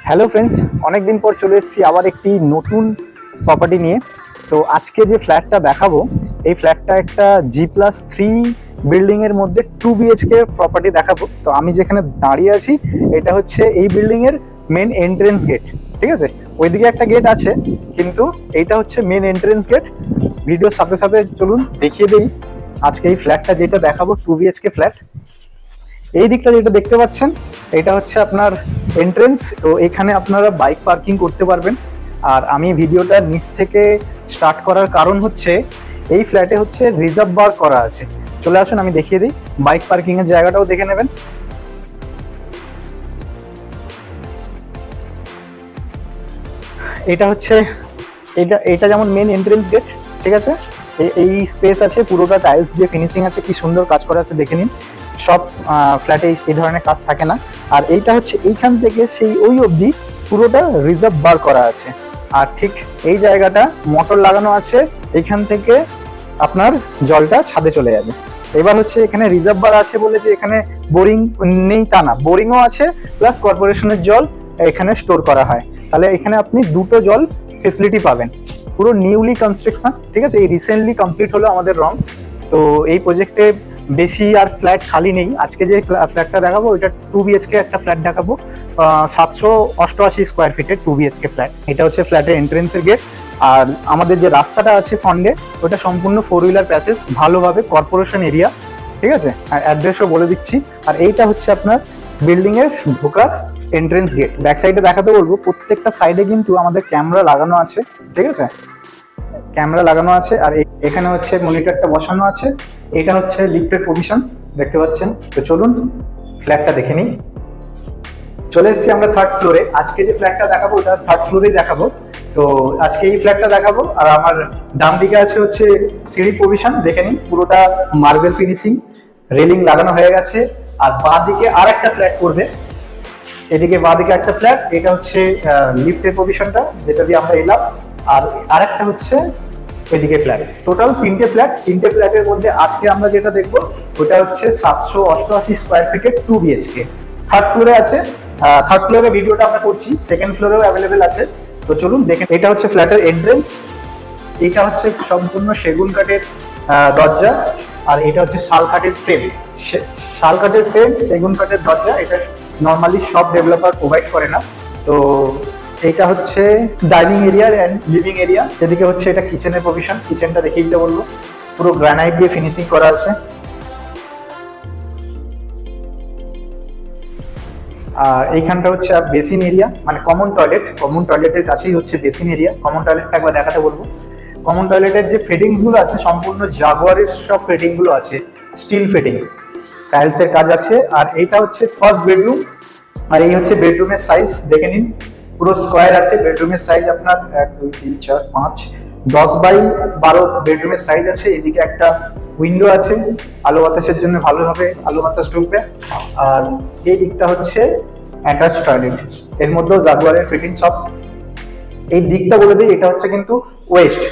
Hello friends, অনেকদিন পর চলে এসেছি আবার একটি নতুন প্রপার্টি নিয়ে। তো আজকে যে ফ্ল্যাটটা দেখাবো, এই ফ্ল্যাটটা একটা G+3 বিল্ডিং এর মধ্যে 2 BHK প্রপার্টি দেখাবো। তো আমি যেখানে দাঁড়িয়ে আছি এটা হচ্ছে এই বিল্ডিং এর মেন এন্ট্রেন্স গেট। ঠিক আছে, ওইদিকে একটা গেট আছে, কিন্তু এইটা হচ্ছে মেন এন্ট্রেন্স গেট। ভিডিওর সাথে সাথে চলুন দেখিয়ে দেই আজকে এই ফ্ল্যাটটা যেটা দেখাবো, 2 BHK ফ্ল্যাট। এই দিকটা যেটা দেখতে পাচ্ছেন এটা হচ্ছে আপনার এন্ট্রেন্স। তো এখানে আপনারা বাইক পার্কিং করতে পারবেন। আর আমি ভিডিওটা নিচ থেকে স্টার্ট করার কারণ হচ্ছে এই ফ্ল্যাটে হচ্ছে রিজার্ভ বার করা আছে। চলে আসুন আমি দেখিয়ে দিই, বাইক পার্কিং এর জায়গাটাও দেখে নেবেন। এটা হচ্ছে এটা যেমন মেন এন্ট্রেন্স গেট, ঠিক আছে। এই স্পেস আছে, পুরোটা টাইলস দিয়ে ফিনিশিং আছে, কি সুন্দর কাজ করা আছে দেখে নিন। সব ফ্ল্যাটে এই ধরনের কাজ থাকে না। আর এইটা হচ্ছে এইখান থেকে সেই ওই অবধি পুরোটা রিজার্ভ বার করা আছে। আর ঠিক এই জায়গাটা মোটর লাগানো আছে, এইখান থেকে আপনার জলটা ছাদে চলে যাবে। এবার হচ্ছে এখানে রিজার্ভ বার আছে বলে যে এখানে বোরিং নেই তা না, বোরিংও আছে, প্লাস কর্পোরেশনের জল এখানে স্টোর করা হয়। তাহলে এখানে আপনি দুটো জল ফেসিলিটি পাবেন। পুরো নিউলি কনস্ট্রাকশন, ঠিক আছে, এই রিসেন্টলি কমপ্লিট হলো আমাদের রং। তো এই প্রজেক্টে বেশি আর ফ্ল্যাট খালি নেই। আজকে যে ফ্ল্যাটটা দেখাবো ওইটা 2 BHK একটা ফ্ল্যাট দেখাবো, 788 স্কোয়ার ফিটের 2 BHK ফ্ল্যাট। এটা হচ্ছে ফ্ল্যাটের এন্ট্রেন্সের গেট। আর আমাদের যে রাস্তাটা আছে ফ্রন্টে, ওটা সম্পূর্ণ 4 হুইলার প্যাসেজ, ভালোভাবে কর্পোরেশন এরিয়া, ঠিক আছে। আর অ্যাড্রেসও বলে দিচ্ছি। আর এইটা হচ্ছে আপনার বিল্ডিং এর ঢোকার এন্ট্রেন্স গেট। ব্যাক সাইডে দেখাতে বলবো, প্রত্যেকটা সাইডে কিন্তু আমাদের ক্যামেরা লাগানো আছে, ঠিক আছে, ক্যামেরা লাগানো আছে। আর এখানে হচ্ছে মনিটরটা বসানো আছে। এটা হচ্ছে লিফটের পজিশন, দেখতে পাচ্ছেন। তো চলুন ফ্ল্যাটটা দেখে নিই। চলে এসেছি আমরা থার্ড ফ্লোরে। আজকে যে ফ্ল্যাটটা দেখাবো ওটা থার্ড ফ্লোরেই দেখাবো। তো আজকে এই ফ্ল্যাটটা দেখাবো। আর আমার ডান দিকে আছে হচ্ছে সিঁড়ি পজিশন, দেখে নিন, পুরোটা মার্বেল ফিনিশিং, রেলিং লাগানো হয়ে গেছে। আর বাঁ দিকে আর একটা ফ্ল্যাট করবে, এদিকে বাঁ দিকে একটা ফ্ল্যাট। এটা হচ্ছে লিফটের পজিশনটা, যেটা দিয়ে আমরা এলাম। আর আরেকটা হচ্ছে এদিকে ফ্ল্যাট। টোটাল তিনটে ফ্ল্যাট। তিনটে ফ্ল্যাটের মধ্যে আজকে আমরা যেটা দেখবো ওটা হচ্ছে 788 স্কোয়ার ফিটের 2 BHK। থার্ড ফ্লোরে আছে। থার্ড ফ্লোরে ভিডিওটা আমরা করছি, সেকেন্ড ফ্লোরেও অ্যাভেলেবেল আছে। তো চলুন দেখেন। এটা হচ্ছে ফ্ল্যাটের এন্ট্রেন্স। এটা হচ্ছে সম্পূর্ণ সেগুন কাঠের দরজা। আর এটা হচ্ছে শাল কাঠের ফ্রেম। শাল কাঠের ফ্রেম, সেগুন কাঠের দরজা, এটা নর্মালি সব ডেভেলপার প্রোভাইড করে না। তো এটা হচ্ছে dining area and living area. এদিকে হচ্ছে এটা কিচেনের প্রভিশন। কিচেনটা দেখিয়ে দিতে বলবো, পুরো গ্রানাইট দিয়ে ফিনিশিং করা আছে। আর এইখানটা হচ্ছে বেসিন এরিয়া, মানে কমন টয়লেট। কমন টয়লেটের কাছেই হচ্ছে বেসিন এরিয়া। কমন টয়লেটটা একবার দেখাতে বলবো। কমন টয়লেটের যে ফিটিংস গুলো আছে সম্পূর্ণ জাগুয়ারের সব ফিটিং গুলো আছে, স্টিল ফিটিং, টাইলসের কাজ আছে। আর এইটা হচ্ছে ফার্স্ট বেডরুম। আর এই হচ্ছে বেডরুমের সাইজ, দেখে নিন, পুরো স্কোয়ার আছে। বেডরুমের সাইজ আপনার 1 2 3 4 5 10x12 বেডরুমের সাইজ আছে। এদিকে একটা উইন্ডো আছে, আলো বাতাসের জন্য ভালোভাবে আলো বাতাস ঢুকবে। আর এই দিকটা হচ্ছে অ্যাটাচ টয়লেট, এর মধ্যেও জাগুয়ারের ফিটিং সব। এই দিকটা বলে দিই, এটা হচ্ছে কিন্তু ওয়েস্ট।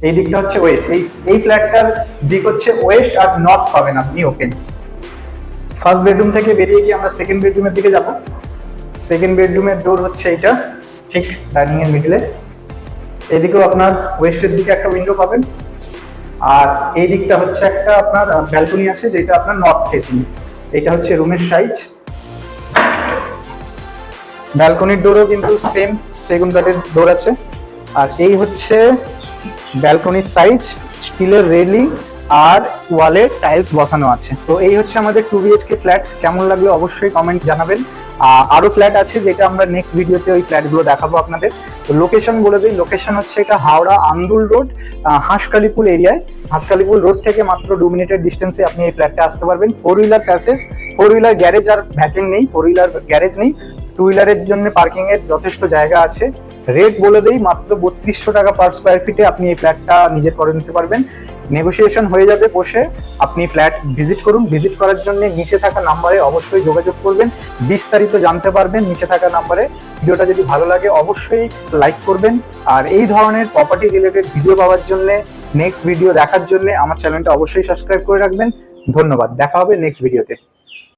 এই দিকটা হচ্ছে ওয়েস্ট। এই ফ্ল্যাটটার দিক হচ্ছে ওয়েস্ট, আর নর্থ পাবেন আপনি ওপেন। ফার্স্ট বেডরুম থেকে বেরিয়ে গিয়ে আমরা সেকেন্ড বেডরুমের দিকে যাব। সেকেন্ড বেডরুমের ডোর হচ্ছে এইটা, ঠিক ডাইনিং এর মিডলে। এদিকেও আপনার ওয়েস্টের দিকে একটা উইন্ডো পাবেন। আর এই দিকটা হচ্ছে একটা আপনার ব্যালকনি আছে, যেটা আপনার নর্থ ফেসিং। এটা হচ্ছে রুমের সাইজ। ব্যালকনির ডোরও কিন্তু সেম সেগুন কাঠের ডোর আছে। আর এই হচ্ছে ব্যালকনির সাইজ, স্টিলের রেলিং আর ওয়ালে টাইলস বসানো আছে। তো এই হচ্ছে আমাদের 2 BHK ফ্ল্যাট। কেমন লাগলো অবশ্যই কমেন্ট জানাবেন। আরো ফ্ল্যাট আছে, যেটা আমরা নেক্সট ভিডিওতে ওই ফ্ল্যাটগুলো দেখাবো আপনাদের। তো লোকেশন বলে দিই, লোকেশন হচ্ছে এটা হাওড়া আন্দুল রোড, হাঁসকালিপুল এরিয়ায়। হাঁসকালিপুল রোড থেকে মাত্র 2 মিনিটের ডিস্টেন্সে আপনি এই ফ্ল্যাটটা আসতে পারবেন। 4 হুইলার প্যাসেজ, 4 হুইলার গ্যারেজ আর ভ্যাকিং নেই, 4 হুইলার গ্যারেজ নেই। 2 হুইলারের জন্য পার্কিং এর যথেষ্ট জায়গা আছে। রেট বলে দেই, মাত্র 3200 টাকা পার স্কোয়ার ফিটে আপনি এই ফ্ল্যাটটা নিজে করে নিতে পারবেন। নেগোসিয়েশন হয়ে যাবে বসে। আপনি ফ্ল্যাট ভিজিট করুন। ভিজিট করার জন্য নিচে থাকা নাম্বারে অবশ্যই যোগাযোগ করবেন, বিস্তারিত জানতে পারবেন নিচে থাকা নাম্বারে। ভিডিওটা যদি ভালো লাগে অবশ্যই লাইক করবেন। আর এই ধরনের প্রপার্টি রিলেটেড ভিডিও পাওয়ার জন্য, নেক্সট ভিডিও দেখার জন্য আমার চ্যানেলটা অবশ্যই সাবস্ক্রাইব করে রাখবেন। ধন্যবাদ, দেখা হবে নেক্সট ভিডিওতে।